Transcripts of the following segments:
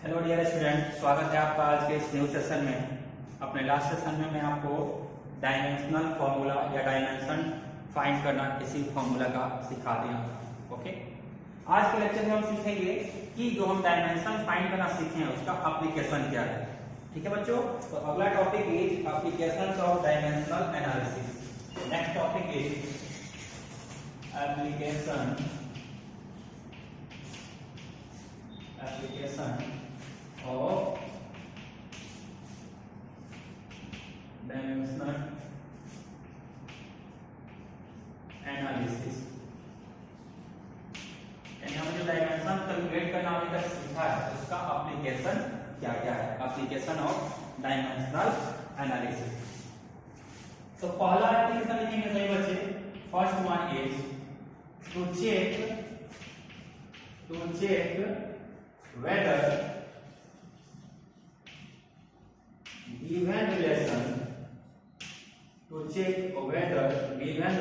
Hello dear student, स्वागत है आपका आज के इस न्यू सेशन में। अपने लास्ट सेशन में मैं आपको डायमेंशनल फॉर्मूला या डायमेंशन फाइंड करना किसी फॉर्मूला का सिखा दिया था। ओके, आज के लेक्चर में हम सीखेंगे कि जो हम डायमेंशन फाइंड करना सीखे हैं उसका एप्लीकेशन क्या है। ठीक है बच्चों, तो अगला topic is applications of dimensional analysis. Next topic is application of dimensional analysis। हमने जो डायमेंशन कैलकुलेट करना अभी तक सीखा है उसका एप्लीकेशन क्या क्या है, एप्लीकेशन ऑफ डायमेंशनल एनालिसिस। तो पहला एप्लीकेशन लिखेंगे सही बच्चे। First one is to check whether given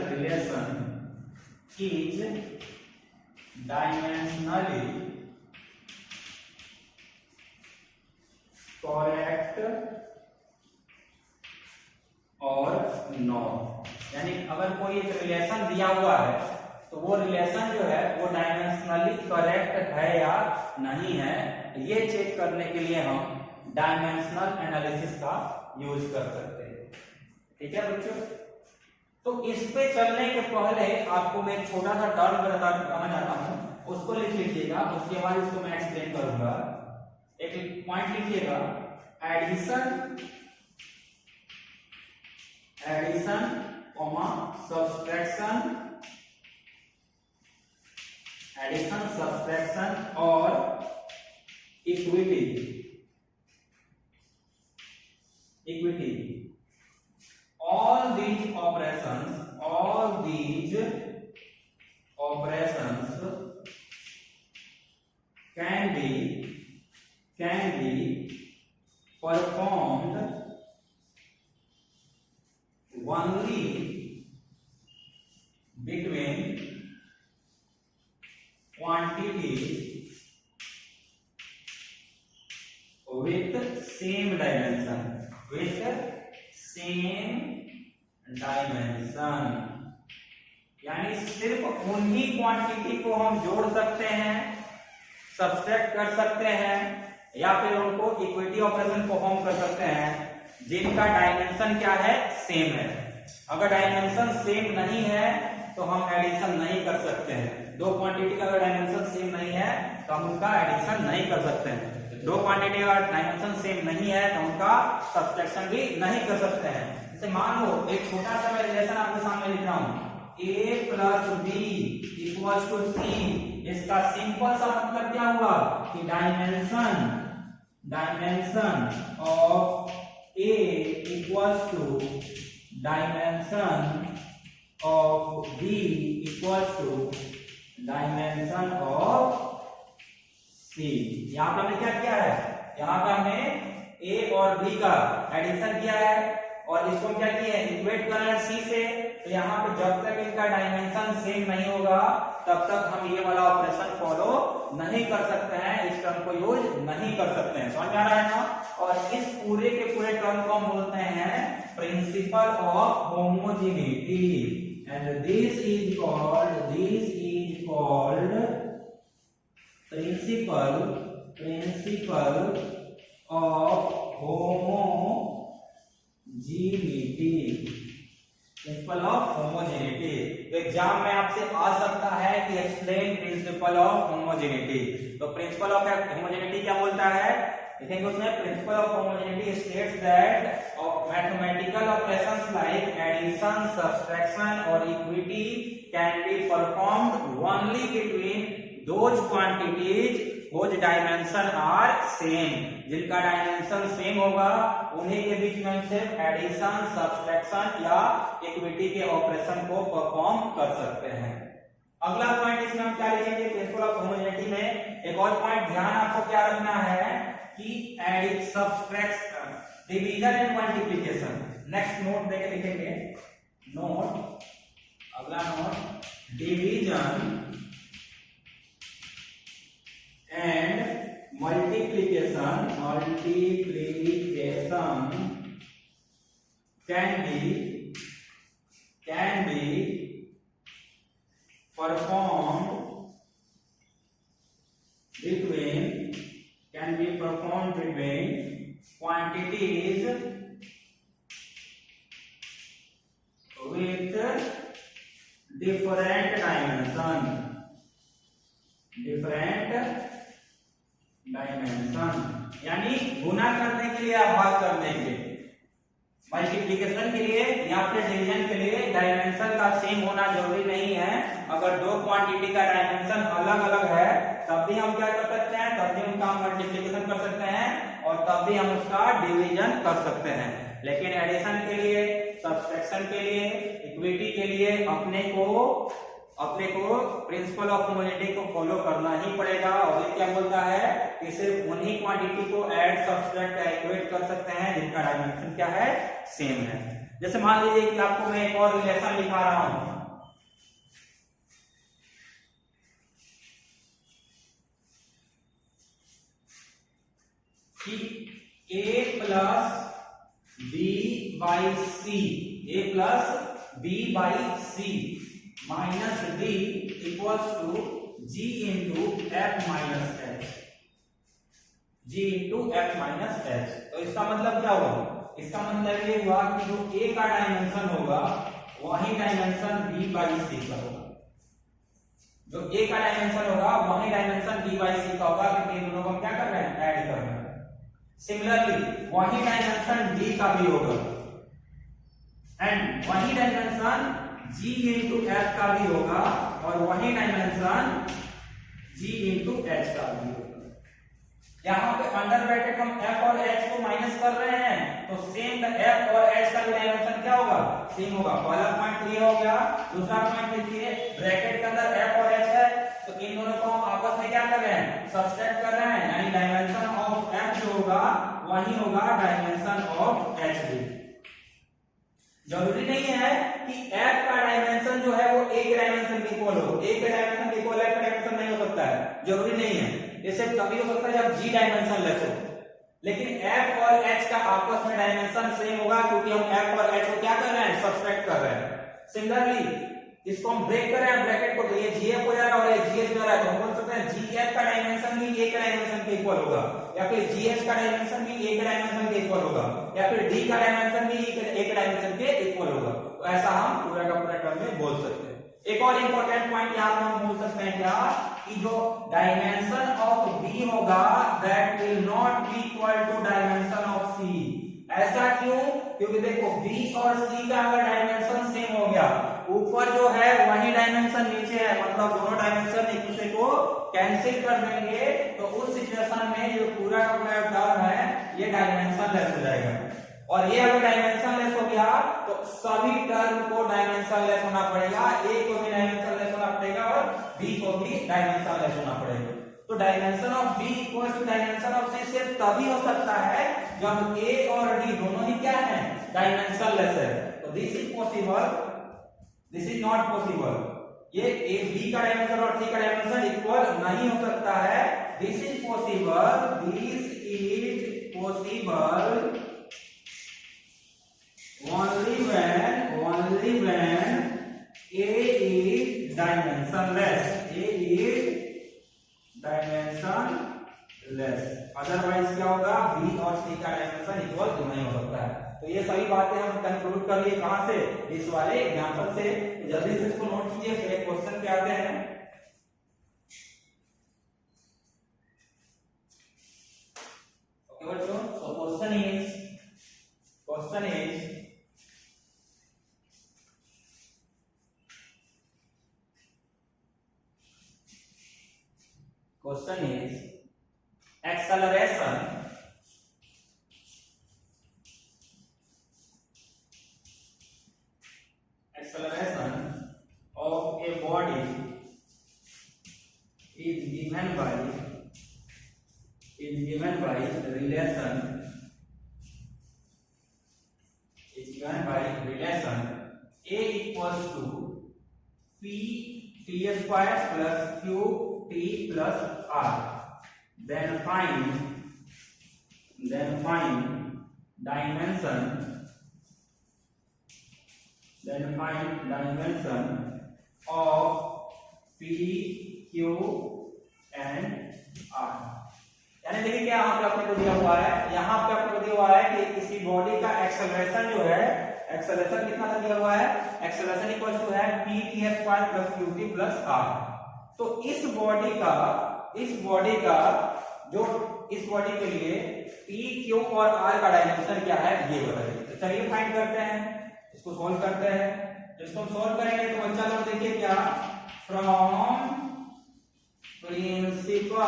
relation is dimensionally correct or not। यानी अगर कोई एक रिलेशन दिया हुआ है तो वो रिलेशन जो है वो डायमेंशनली करेक्ट है या नहीं है, ये चेक करने के लिए हम डायमेंशनल एनालिसिस का यूज कर सकते हैं। ठीक है बच्चों, तो इस पे चलने के पहले आपको मैं छोटा सा टर्म बताना चाहता हूं, उसको लिख लीजिएगा, उसके बाद इसको मैं एक्सप्लेन करूंगा। एक पॉइंट लिखिएगा, एडिशन सब्सट्रैक्शन और equity. all these operations can be performed only between quantities with same dimension। यानी सिर्फ उन्हीं क्वांटिटी को हम जोड़ सकते हैं, सब्सट्रैक्ट कर सकते हैं या फिर उनको इक्विटी ऑपरेशन परफॉर्म कर सकते हैं जिनका डायमेंशन क्या है, सेम है। अगर डायमेंशन सेम नहीं है तो हम एडिशन नहीं कर सकते हैं। दो क्वांटिटी का अगर डायमेंशन सेम नहीं है तो हम उनका एडिशन नहीं कर सकते हैं। दो क्वांटिटी का डायमेंशन सेम नहीं है तो उनका सब्सट्रैक्शन भी नहीं कर सकते हैं। जैसे मान लो एक छोटा सा मैं रिलेशन आपके सामने लिख रहा हूं, a plus B equals to C. इसका सिंपल सा मतलब क्या हुआ कि dimension of a equals to dimension of b equals to dimension of c। यहां पर हमने क्या किया है, यहां पर हमने a और b का एडिशन किया है और इसको क्या किया है, इक्वेट करना है c से। तो यहाँ पे जब तक इनका डायमेंशन सेम नहीं होगा तब तक हम ये वाला ऑपरेशन फॉलो नहीं कर सकते हैं, इस टर्म को यूज नहीं कर सकते हैं। समझ आ रहा है ना। और इस पूरे के पूरे टर्म को हम बोलते हैं principle of homogeneity, and this is called principle of homogeneity. तो एग्जाम में आपसे आ सकता है कि एक्सप्लेन प्रिंसिपल ऑफ होमोजेनिटी। तो प्रिंसिपल ऑफ होमोजेनिटी क्या बोलता है, देखेंगे उसमें। Principle of homogeneity states that mathematical operations like addition, subtraction और equity can be performed only between those quantities whose dimension are same। जिनका डायमेंशन सेम होगा उन्हीं के बीच में सिर्फ एडिशन, सब्सट्रैक्शन या इक्विटी के ऑपरेशन को परफॉर्म कर सकते हैं। अगला पॉइंट इसमें हम क्या लिखेंगे, प्रिंसिपल ऑफ होमोजेनिटी में एक और पॉइंट ध्यान आपको क्या रखना है कि addition, subtraction, division and multiplication. Next note देके लिखेंगे, नोट, अगला note, division and multiplication can be performed between quantities with different dimension, यानी गुना करने के लिए या भाग करने के लिए, मल्टीप्लिकेशन के लिए या फिर डिवीजन के लिए डायमेंशन का सेम होना जरूरी नहीं है। अगर दो क्वांटिटी का डायमेंशन अलग अलग है तब भी हम क्या कर सकते हैं, तब भी उनका मल्टीप्लिकेशन कर सकते हैं और तब भी हम उसका डिवीजन कर सकते हैं। लेकिन एडिशन के लिए, सब्सट्रैक्शन के लिए, इक्विटी के लिए अपने को प्रिंसिपल ऑफ होमोजेनिटी को फॉलो करना ही पड़ेगा। और ये क्या बोलता है कि सिर्फ उन्हीं क्वांटिटी को ऐड, सब्सट्रैक्ट या इक्वेट कर सकते हैं जिनका डायमेंशन क्या है, सेम है। जैसे मान लीजिए कि आपको मैं एक और रिलेशन लिखा रहा हूं कि a plus b by c minus d equals to g into f minus h। तो इसका मतलब क्या हुआ? इसका मतलब ये हुआ कि जो a का डायमेंशन होगा वही डायमेंशन b बाई सी का होगा। जो a का डायमेंशन होगा वही डायमेंशन b बाई सी का होगा, क्योंकि इन दोनों को हम क्या कर रहे हैं, ऐड कर रहे हैं। सिमिलरली वही डायमेंशन d का भी होगा एंड वही डायमेंशन g इंटू f का भी होगा और वही डायमेंशन g इंटू h का भी होगा। यहाँ पे अंडर ब्रैकेट हम f और h को माइनस कर रहे हैं तो सेम f और h का भी डायमेंशन क्या होगा, सेम होगा। पहला पॉइंट क्लियर हो गया। दूसरा पॉइंट देखिए, ब्रैकेट के अंदर f और h है तो इन दोनों को हम आपस में क्या कर रहे हैं, सब्सट्रैक्ट कर रहे हैं, यानी डायमेंशन ऑफ f जो होगा वही होगा डायमेंशन ऑफ h भी। जरूरी नहीं है कि f का डायमेंशन जो है वो एक डायमेंशन के इक्वल हो, एक डायमेंशन के इक्वल f का डायमेंशन नहीं हो सकता है, जरूरी नहीं है। ये सिर्फ तभी हो सकता है जब g डायमेंशन लेस हो, लेकिन f और h का आपस में डायमेंशन सेम होगा क्योंकि हम f और h को क्या कर रहे हैं, सब्सट्रैक्ट कर रहे हैं। सिमिलरली इसको हम ब्रेक कर रहे हैं ब्रैकेट को, तो ये gf हो जा रहा है और ये gh हो रहा है, तो हम बोल सकते हैं gf का डायमेंशन भी एक डायमेंशन के इक्वल होगा, या फिर gh का डायमेंशन भी एक डायमेंशन के इक्वल होगा, या फिर d का डायमेंशन भी एक डायमेंशन के इक्वल होगा। तो ऐसा हम पूरा का पूरा टर्म में बोल सकते हैं। एक और इंपॉर्टेंट पॉइंट यहां पे हम बोल सकते हैं क्या, कि जो डायमेंशन ऑफ b होगा that will not be equal to dimension of c। ऐसा क्यों? क्योंकि देखो b और c का अगर डायमेंशन सेम हो गया, ऊपर जो है वही डायमेंशन नीचे है, मतलब दोनों डायमेंशन एक दूसरे को कैंसिल कर देंगे, तो उस सिचुएशन में जो पूरा का पूरा टर्म है ये डायमेंशन लेस हो जाएगा। और ये अगर डायमेंशन लेस हो गया तो सभी टर्म को डायमेंशन लेस होना पड़ेगा, a को भी डायमेंशन लेस होना पड़ेगा और b को भी डायमेंशन लेस होना पड़ेगा। तो dimension of b equals to dimension of c सिर्फ तभी हो सकता है जब a और d दोनों ही क्या है, डायमेंशन लेस है। तो this is possible, this is not possible. ये a b का डायमेंशन और c का डायमेंशन इक्वल नहीं हो सकता है। This is possible only when a is dimensionless, otherwise क्या होगा, b और c का डायमेंशन इक्वल नहीं हो सकता है। तो ये सभी बातें हम कंक्लूड कर लिए कहां से, इस वाले एग्जांपल से। जल्दी से इसको नोट कीजिए, फिर एक क्वेश्चन पे आते हैं। ओके बच्चों, so question is acceleration of a body is given by relation a equals to p t square plus q t plus r, then find dimension of P, Q and R। यानी देखिए क्या यहाँ पे अपने को दिया हुआ है, यहाँ पे अपने को दिया हुआ है कि किसी बॉडी का एक्सेलरेशन जो है, एक्सेलरेशन कितना दिया हुआ है, एक्सेलरेशन इक्वल टू है p/t² + qt + r। तो इस बॉडी का जो इस बॉडी के लिए p, q और r का डायमेंशन क्या है ये बताइए। तो चलिए फाइंड करते हैं, इसको सॉल्व करते हैं। इसको सॉल्व करेंगे तो बच्चा लोग देखिए क्या, from principal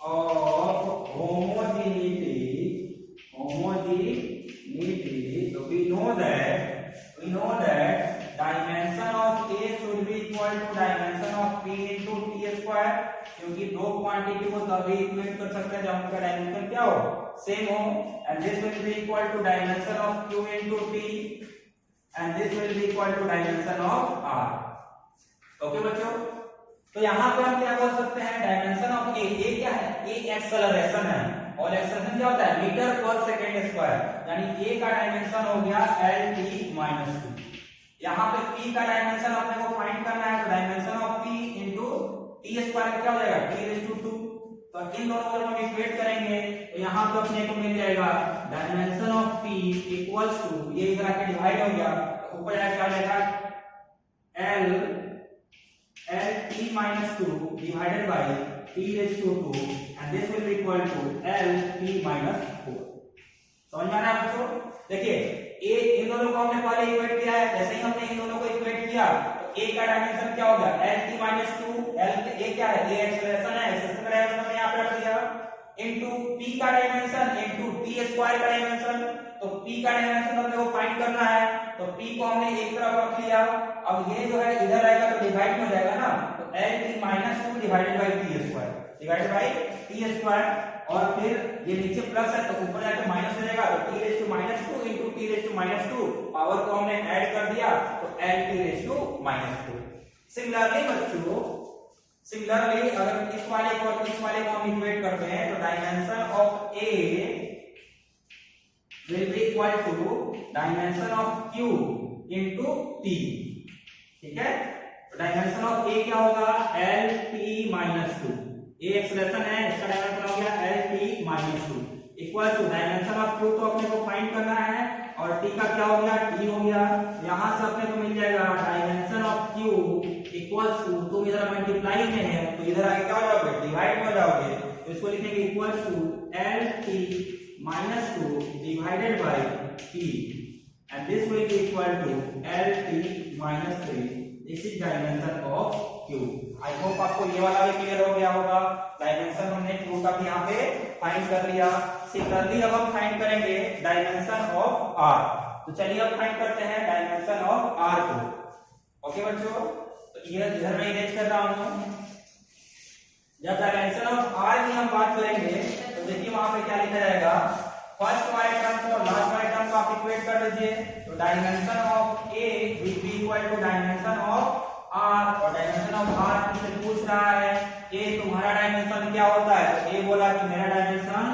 of homogeneity, so we know that dimension of A should be equal to dimension of P into T², क्योंकि दो क्वांटिटी को तभी इक्वेट कर सकते हैं जब उनका डायमेंशन क्या हो, सेम हो। And this will be equal to dimension of Q into T and this will be equal to dimension of R। Okay बच्चों, तो यहाँ पे हम क्या बोल सकते हैं, डायमेंशन ऑफ A क्या है, A एक्सेलरेशन है और एक्सेलरेशन क्या होता है, मीटर पर सेकंड स्क्वायर, यानी A का डायमेंशन हो गया LT-2। यहाँ पे P का डायमेंशन अपने को फाइंड करना है, तो dimension of P into T² क्या हो जाएगा, T⁻²। तो इन दोनों को हम इक्वेट करेंगे तो यहाँ पे अपने को मिल जाएगा dimension of P equals to, ये इधर आके डिवाइड हो गया, तो ऊपर जाके आ जाएगा LT-2 divided by T⁻², and this will be equal to LT-4। समझ में आ रहा है बच्चों। देखिए A इन दोनों को हमने पहले इक्वेट किया है, जैसे ही हमने इन दोनों को इक्वेट किया तो A का डायमेंशन क्या होगा, LT-2, A क्या है, A एक्सेलरेशन है, एक्सेलरेशन का डायमेंशन हमने यहाँ पे रख दिया, इनटू P का डायमेंशन इनटू T² का डायमेंशन। तो P का डायमेंशन हमने को फाइंड करना है, तो P को हमने एक तरफ रख लिया, अब ये जो है इधर आएगा तो डिवाइड हो जाएगा ना, तो LT-2 डिवाइडेड बाय T² और फिर ये नीचे प्लस है तो ऊपर जाके माइनस हो जाएगा, तो T⁻² into T⁻², पावर को हमने ऐड कर दिया तो LT⁻²। सिमिलरली बच्चों, अगर इस वाले को हम इक्वेट करते हैं तो dimension of A will be equal to dimension of Q into T। ठीक है, तो डायमेंशन ऑफ A क्या होगा, LT-2, A एक्सेलरेशन है, इसका डायमेंशन हो गया LT-2 equal to dimension of Q तो अपने को फाइंड करना है और T का क्या हो गया, T हो गया। यहां से अपने को मिल जाएगा dimension of Q equals to, तो इधर मल्टीप्लाई में है तो इधर आगे क्या हो जाओगे, डिवाइड हो जाओगे, तो इसको लिखेंगे equals to LT-2 divided by T and this will be equal to LT-3। This is dimension of Q। I hope आपको ये वाला भी क्लियर हो गया होगा। डायमेंशन हमने Q का भी यहाँ पे फाइंड कर लिया। सिमिलरली अब हम फाइंड करेंगे डायमेंशन ऑफ R। तो चलिए अब फाइंड करते हैं डायमेंशन ऑफ R को। ओके बच्चों, तो ये इधर मैं इरेज कर रहा हूँ। जब डायमेंशन ऑफ R की हम बात करेंगे तो देखिए वहां पे क्या लिखा जाएगा, फर्स्ट वाले टर्म को लास्ट वाले टर्म को आप इक्वेट कर लीजिए, तो dimension of A will be equal to dimension of R, और डायमेंशन ऑफ R किससे पूछ रहा है, A तुम्हारा डायमेंशन क्या होता है, तो A बोला कि मेरा डायमेंशन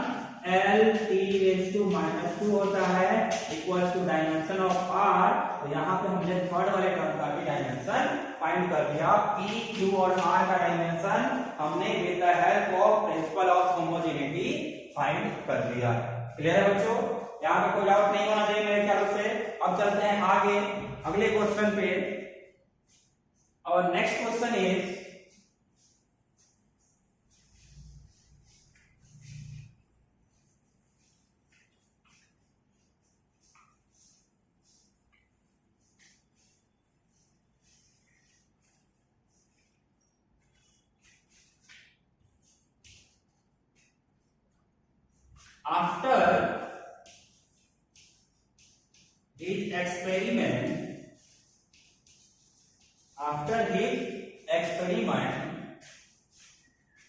LT⁻² होता है equal to dimension of R। तो यहाँ पे हमने थर्ड वाले टर्म का भी डायमेंशन फाइंड कर दिया। P, Q और R का डायमेंशन हमने with the help of principal of homogeneity find कर दिया। क्लियर है बच्चों, यहाँ पे कोई डाउट नहीं होना चाहिए मेरे ख्याल से। अब चलते हैं आगे अगले क्वेश्चन पे, और next question is after his experiment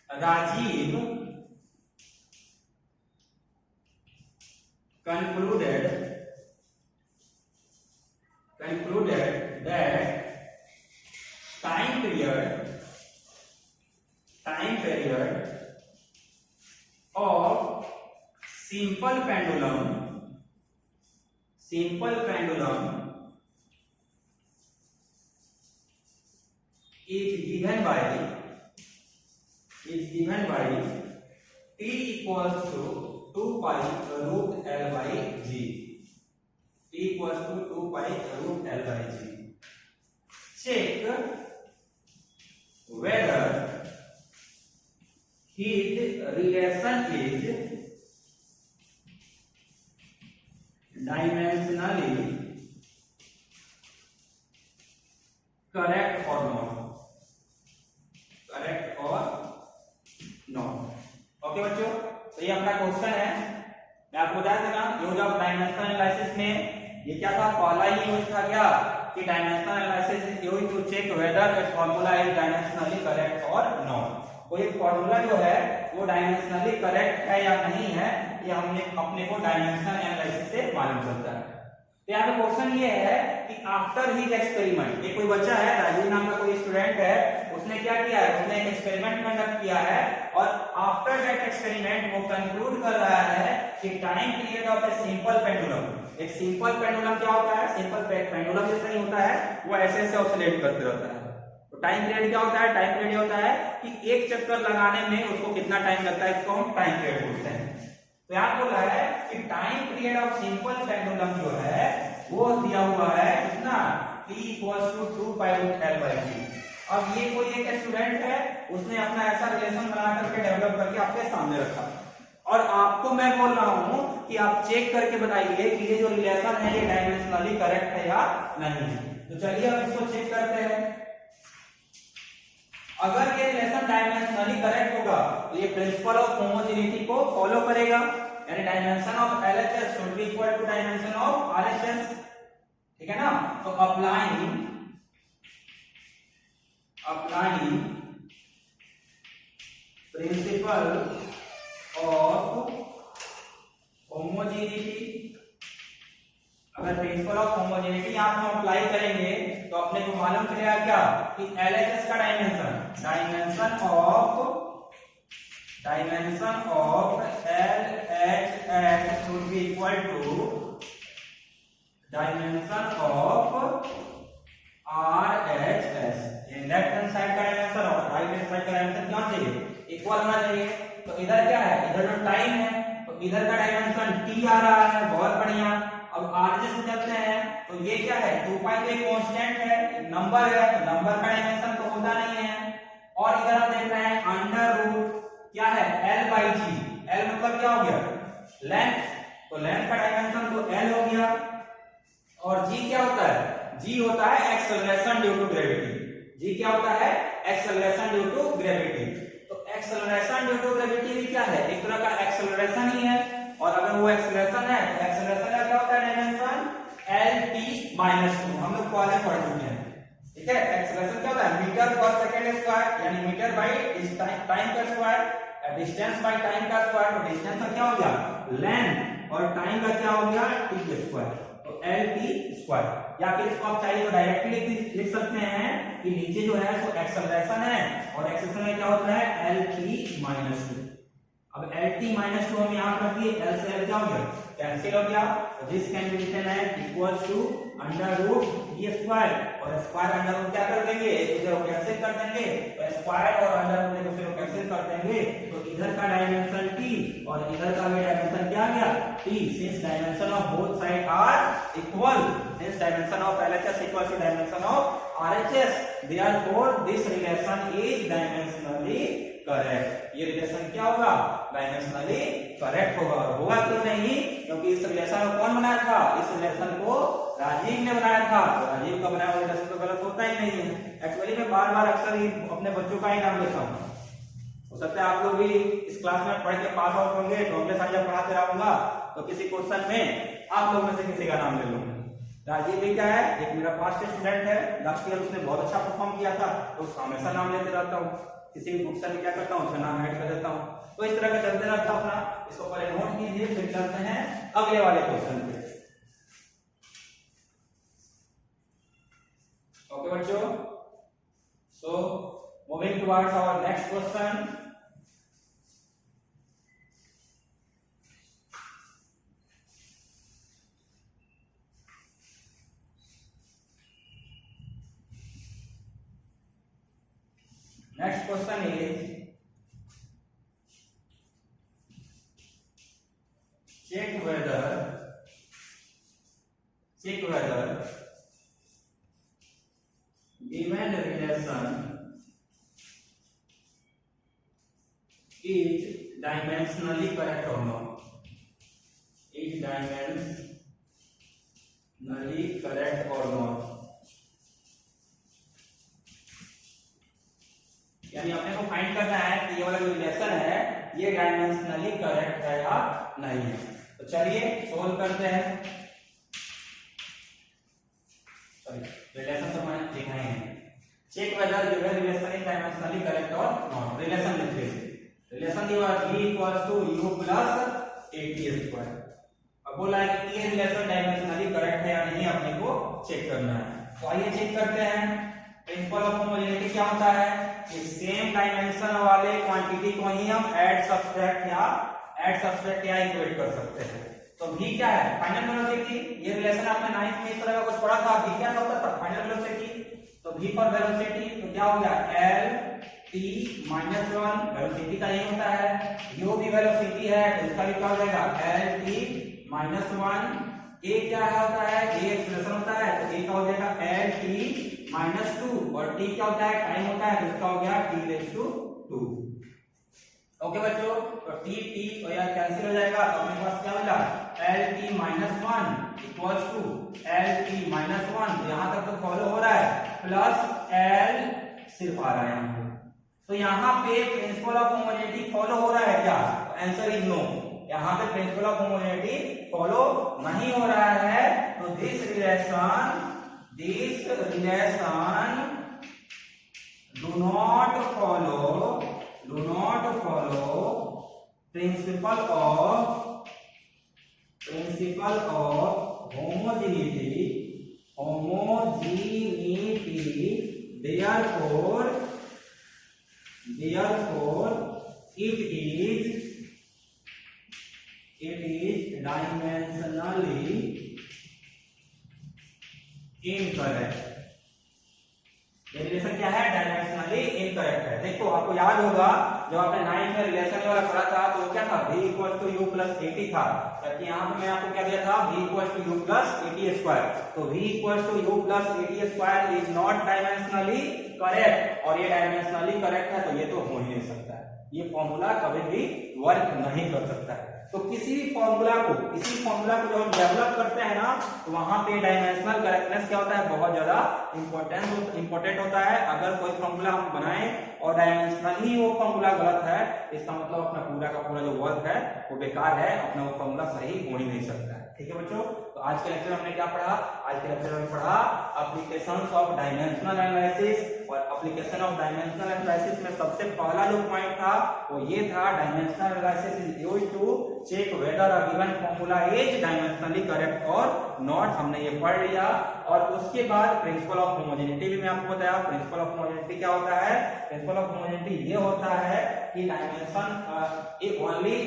Rajiv concluded that time period period of simple pendulum is given by t equals to 2 pi root L by G. T equals to 2 pi root L by G. Check whether his relation is dimensionally correct or not. Okay बच्चों, तो ये अपना question है। मैं आपको बता देना, ये जो डायमेंशनल एनालिसिस में ये क्या था, पहला ही यूज था क्या कि dimensional analysis use to check whether the formula is dimensionally correct और नॉट। कोई फार्मूला जो है वो डायमेंशनली करेक्ट है या नहीं है, ये हमने अपने को डायमेंशनल एनालिसिस से मालूम चलता है। तो यहाँ पे क्वेश्चन ये है कि आफ्टर हिज एक्सपेरिमेंट, ये कोई बच्चा है, राजीव नाम का कोई स्टूडेंट है, उसने क्या किया है, उसने एक एक्सपेरिमेंट कंडक्ट किया है और आफ्टर दैट एक्सपेरिमेंट वो कंक्लूड कर रहा है कि time period of a simple pendulum, एक सिंपल पेंडुलम क्या होता है, सिंपल पेंडुलम जैसा ही होता है, वो ऐसे ऑसिलेट करते रहता है। तो टाइम पीरियड क्या होता है, टाइम पीरियड होता है कि एक चक्कर लगाने में उसको कितना टाइम लगता है, इसको हम टाइम पीरियड बोलते हैं। तो यहाँ बोला है कि time period of simple pendulum जो है वो दिया हुआ है कितना, t equals to 2 pi root L by G। अब ये कोई एक स्टूडेंट है, उसने अपना ऐसा रिलेशन बना करके डेवलप करके आपके सामने रखा और आपको मैं बोल रहा हूं कि आप चेक करके बताइए कि ये जो रिलेशन है ये डायमेंशनली करेक्ट है या नहीं है। तो चलिए अब इसको चेक करते हैं। अगर ये रिलेशन डायमेंशनली करेक्ट होगा तो ये प्रिंसिपल ऑफ होमोजेनिटी को फॉलो करेगा, यानी dimension of LHS should be equal to dimension of RHS, ठीक है ना। तो अप्लाइंग प्रिंसिपल ऑफ होमोजेनिटी, अगर प्रिंसिपल ऑफ होमोजेनिटी आप हम अप्लाई करेंगे तो अपने को मालूम चलेगा क्या कि LHS का dimension of LHS should be equal to dimension of RHS। Left hand side का डायमेंशन और राइट हैंड साइड का डायमेंशन क्या चाहिए, इक्वल होना चाहिए। तो इधर क्या है, इधर जो टाइम है तो इधर का डायमेंशन t आ रहा है, बहुत बढ़िया। अब RHS में चलते हैं तो ये क्या है, 2 पाई तो एक कांस्टेंट है, नंबर है, तो नंबर का डायमेंशन तो होता नहीं है। और इधर हम देख रहे हैं अंडर रूट क्या है, L बाई G। L मतलब क्या हो गया, लेंथ, तो लेंथ का डायमेंशन तो L हो गया। और G क्या होता है, G होता है acceleration due to gravity. G क्या होता है, एक्सेलरेशन ड्यू टू ग्रेविटी। तो एक्सेलरेशन ड्यू टू ग्रेविटी भी क्या है, एक तरह का एक्सेलरेशन ही है। और अगर वो एक्सेलरेशन है तो एक्सेलरेशन का क्या होता है, डायमेंशन LT-2, हम लोग पहले पढ़ चुके हैं, ठीक है। एक्सेलरेशन क्या होता है, मीटर पर सेकंड स्क्वायर, यानी मीटर बाई टाइम का स्क्वायर, डिस्टेंस बाई टाइम का स्क्वायर। तो डिस्टेंस का क्या हो गया, लेंथ, और टाइम का क्या हो गया, t स्क्वायर, तो LT²। या फिर इसको आप चाहिए तो डायरेक्टली लिख सकते हैं कि नीचे जो है सो एक्सेलरेशन है और एक्सेलरेशन में क्या होता है, LT-2। अब LT-2 हम यहाँ पर रखिए, L से L क्या हो गया, कैंसिल हो गया। This can be written as equals to under root t square, और स्क्वायर अंडर रूट क्या कर देंगे, एक दूसरे को कैंसिल कर देंगे। तो स्क्वायर और अंडर रूट एक दूसरे को कैंसिल कर देंगे, तो इधर का डायमेंशन t और इधर का भी डायमेंशन क्या आ गया, t। Since dimension of both side are equal, since dimension of LHS equals to dimension of RHS, therefore this relation is dimensionally correct. ये रिलेशन क्या होगा, डायमेंशनली करेक्ट होगा। और होगा क्यों नहीं, क्योंकि इस रिलेशन को कौन बनाया था, इस रिलेशन को राजीव ने बनाया था। तो राजीव का बनाया हुआ रिलेशन तो गलत होता ही नहीं है। एक्चुअली मैं बार बार अक्सर ही अपने बच्चों का ही नाम लेता हूँ, हो सकता है आप लोग भी इस क्लास में पढ़ के पास आउट होंगे, तो अगले साल जब पढ़ाते रहूंगा तो किसी क्वेश्चन में आप लोग में से किसी का नाम ले लूंगा। राजीव भी क्या है, एक मेरा पास्ट स्टूडेंट है, लास्ट ईयर उसने बहुत अच्छा परफॉर्म किया था, तो उसका हमेशा नाम लेते रहता हूँ। किसी भी बुक से क्या करता हूँ, उसका नाम ऐड कर देता हूँ। तो इस तरह का चलते रहता अपना, इसको पहले नोट कीजिए, फिर चलते हैं अगले वाले क्वेश्चन पे। ओके बच्चों, so moving towards our next question. Next question is check whether given relation is dimensionally correct or not, is dimensionally correct or not। यानी अपने को फाइंड करना है कि ये वाला जो रिलेशन है ये डायमेंशनली करेक्ट है या नहीं है। तो चलिए सोल्व करते हैं। रिलेशन तो मैंने लिखा ही है। Check whether given relation is dimensionally correct और नॉट। रिलेशन लिखिए। रिलेशन दिया है v equals to u plus at square. अब बोला है कि ये रिलेशन डायमेंशनली करेक्ट है या नहीं, अपने को चेक करना है। तो आइए चेक करते हैं। प्रिंसिपल ऑफ होमोजेनिटी क्या होता है कि सेम डायमेंशन वाले क्वांटिटी को ही हम ऐड सब्सट्रैक्ट या इक्वेट कर सकते हैं। तो v क्या है? Final velocity. ये रिलेशन आपने 9th में इस तरह का कुछ पढ़ा था। v क्या होता था? Final velocity. तो v फॉर वेलोसिटी तो क्या हो गया l t -1 वेलोसिटी का यही होता है। u भी वेलोसिटी है तो इसका भी क्या हो जाएगा l t -1। a क्या होता है? a एक्सेलरेशन होता है तो a का हो जाएगा l t -2 और t क्या होता है? टाइम होता है तो इसका हो गया t⁻²। ओके बच्चों, तो t तो यार कैंसिल हो जाएगा तो हमारे पास क्या मिला l t -1 equals to l t -1। तो यहां तक तो फॉलो हो रहा है प्लस l सिर्फ आ रहा है यहां पे। तो यहां पे प्रिंसिपल ऑफ होमोजेनिटी फॉलो हो रहा है क्या? तो आंसर इज नो। यहां पे प्रिंसिपल ऑफ होमोजेनिटी फॉलो नहीं हो रहा है। तो this relation do not follow principle of homogeneity, therefore it is dimensionally incorrect. ये रिलेशन क्या है? डायमेंशनली इनकरेक्ट है। देखो आपको याद होगा जब आपने 9th में रिलेशन वाला पढ़ा था तो क्या था? v equal to u plus at था। जबकि यहाँ पे मैं आपको क्या दिया था? v equal to u plus at square. तो v equal to u plus at square is not dimensionally correct और ये डायमेंशनली करेक्ट है तो ये तो हो ही नहीं सकता है। ये फॉर्मूला कभी भी वर्क नहीं कर सकता है। तो किसी फॉर्मूला को जब हम डेवलप करते हैं ना तो वहां पे डायमेंशनल करेक्टनेस क्या होता है? बहुत ज्यादा इंपॉर्टेंट होता है। अगर कोई फॉर्मूला हम बनाएं और डायमेंशनली वो फॉर्मूला गलत है इसका मतलब अपना पूरा का पूरा जो वर्क है वो बेकार है, अपना वो फॉर्मूला सही हो ही नहीं सकता है। ठीक है बच्चों, तो आज के लेक्चर में हमने क्या पढ़ा? आज के लेक्चर में पढ़ा एप्लीकेशंस ऑफ डायमेंशनल एनालिसिस। और एप्लीकेशन ऑफ डायमेंशनल एनालिसिस में सबसे पहला जो पॉइंट था वो ये था dimensional analysis is used to check whether a given formula is dimensionally correct और नॉट। हमने ये पढ़ लिया। और उसके बाद प्रिंसिपल ऑफ होमोजेनिटी भी मैं आपको बताया। प्रिंसिपल ऑफ होमोजेनिटी क्या होता है? प्रिंसिपल ऑफ होमोजेनिटी ये होता है कि dimension only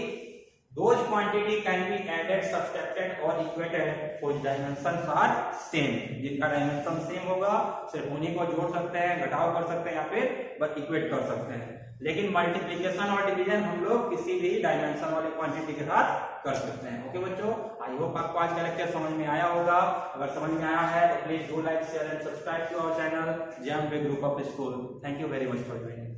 those quantity can be added, subtracted or equated whose dimensions are same। जिनका डायमेंशन सेम होगा सिर्फ उन्हीं को जोड़ सकते हैं, घटाव कर सकते हैं या फिर बस इक्वेट कर सकते हैं। लेकिन मल्टीप्लिकेशन और डिवीजन हम लोग किसी भी डायमेंशन वाली क्वांटिटी के साथ कर सकते हैं। ओके बच्चों, आई होप आपको आज का लेक्चर समझ में आया होगा। अगर समझ में आया है तो please do like, share and subscribe to our channel JMV group of school. Thank you very much for joining.